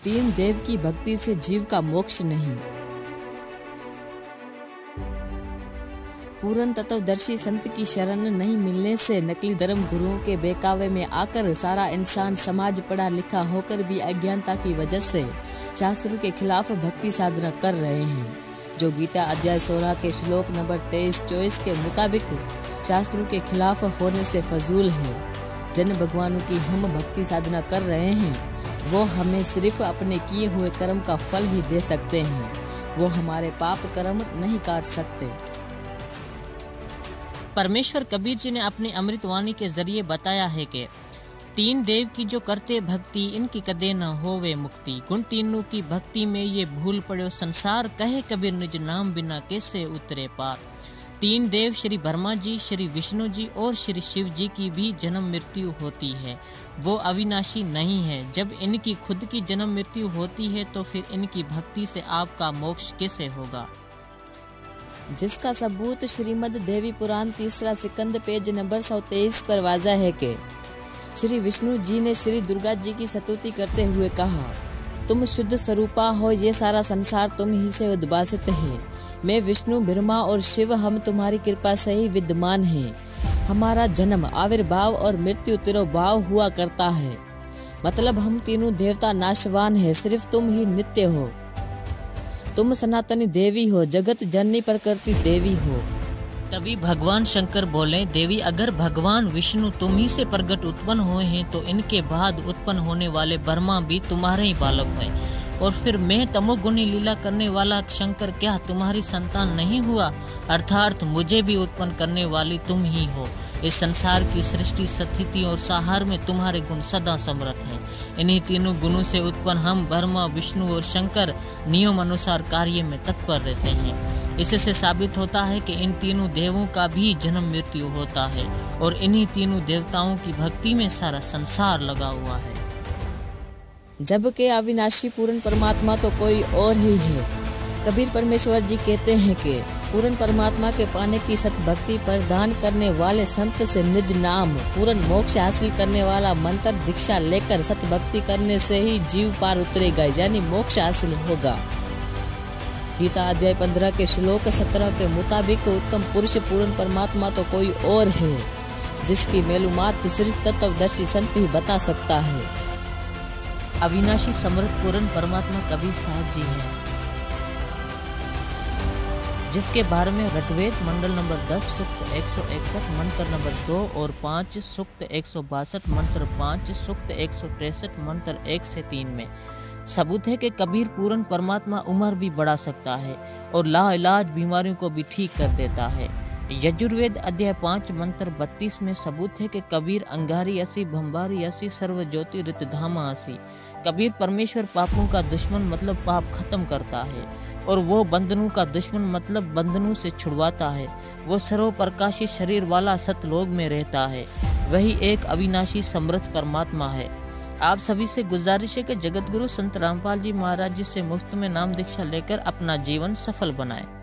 तीन देव की भक्ति से जीव का मोक्ष नहीं। पूर्ण तत्वदर्शी संत की शरण नहीं मिलने से नकली धर्म गुरुओं के बेकावे में आकर सारा इंसान समाज पढ़ा लिखा होकर भी अज्ञानता की वजह से शास्त्रों के खिलाफ भक्ति साधना कर रहे हैं, जो गीता अध्याय 16 के श्लोक नंबर 23-24 के मुताबिक शास्त्रों के खिलाफ होने से फजूल है। जिन भगवानों की हम भक्ति साधना कर रहे हैं वो हमें सिर्फ अपने किए हुए कर्म का फल ही दे सकते हैं, वो हमारे पाप कर्म नहीं काट सकते। परमेश्वर कबीर जी ने अपनी अमृत वाणी के जरिए बताया है कि तीन देव की जो करते भक्ति इनकी कदे न होवे मुक्ति। गुण तीनों की भक्ति में ये भूल पड़ो संसार, कहे कबीर निज नाम बिना कैसे उतरे पार। तीन देव श्री ब्रह्मा जी, श्री विष्णु जी और श्री शिव जी की भी जन्म मृत्यु होती है, वो अविनाशी नहीं है। जब इनकी खुद की जन्म मृत्यु होती है तो फिर इनकी भक्ति से आपका मोक्ष कैसे होगा, जिसका सबूत श्रीमद् देवी पुराण 3 सिकंद पेज नंबर 123 पर वाज़ा है कि श्री विष्णु जी ने श्री दुर्गा जी की स्तुति करते हुए कहा, तुम शुद्ध स्वरूपा हो, ये सारा संसार तुम ही से उद्भासित है। मैं विष्णु, ब्रह्मा और शिव हम तुम्हारी कृपा से ही विद्यमान हैं। हमारा जन्म, आविर्भाव और मृत्यु तिरोभाव हुआ करता है, मतलब हम तीनों देवता नाशवान है, सिर्फ तुम ही नित्य हो। तुम सनातनी देवी हो, जगत जननी प्रकृति देवी हो। तभी भगवान शंकर बोले, देवी अगर भगवान विष्णु तुम ही से प्रकट उत्पन्न हुए हैं तो इनके बाद उत्पन्न होने वाले ब्रह्मा भी तुम्हारे ही बालक हैं, और फिर मैं तमोगुणी लीला करने वाला शंकर क्या तुम्हारी संतान नहीं हुआ, अर्थात मुझे भी उत्पन्न करने वाली तुम ही हो। इस संसार की सृष्टि, स्थिति और संहार में तुम्हारे गुण सदा समर्थ हैं। इन्हीं तीनों गुणों से उत्पन्न हम ब्रह्मा, विष्णु और शंकर नियम अनुसार कार्य में तत्पर रहते हैं। इससे साबित होता है कि इन तीनों देवों का भी जन्म मृत्यु होता है और इन्हीं तीनों देवताओं की भक्ति में सारा संसार लगा हुआ है। जबकि अविनाशी पूर्ण परमात्मा तो कोई और ही है। कबीर परमेश्वर जी कहते हैं कि पूर्ण परमात्मा के पाने की सत भक्ति प्रदान करने वाले संत से निज नाम पूर्ण मोक्ष हासिल करने वाला मंत्र दीक्षा लेकर सत भक्ति करने से ही जीव पार उतरेगा, यानी मोक्ष हासिल होगा। गीता अध्याय 15 के श्लोक 17 के मुताबिक उत्तम पुरुष पूर्ण परमात्मा तो कोई और है, जिसकी मालूमात सिर्फ तत्वदर्शी संत ही बता सकता है। अविनाशी समृद्ध पूर्ण परमात्मा कबीर साहब जी हैं, जिसके बारे में ऋग्वेद मंडल नंबर 10 सूक्त 161 मंत्र नंबर 2 और 5, सूक्त 162 मंत्र 5, सूक्त 163 मंत्र 1 से 3 में सबूत है कि कबीर पूर्ण परमात्मा उम्र भी बढ़ा सकता है और लाइलाज बीमारियों को भी ठीक कर देता है। यजुर्वेद अध्याय 5 मंत्र 32 में सबूत है कि कबीर अंगारी असी भंबारी असी सर्व ज्योति ऋतधामा असी। कबीर परमेश्वर पापों का दुश्मन मतलब पाप खत्म करता है और वो बंधनों का दुश्मन मतलब बंधनों से छुड़वाता है। वो सर्व प्रकाशी शरीर वाला सतलोक में रहता है, वही एक अविनाशी समृद्ध परमात्मा है। आप सभी से गुजारिश है कि जगत गुरु संत रामपाल जी महाराज जी से मुफ्त में नाम दीक्षा लेकर अपना जीवन सफल बनाएं।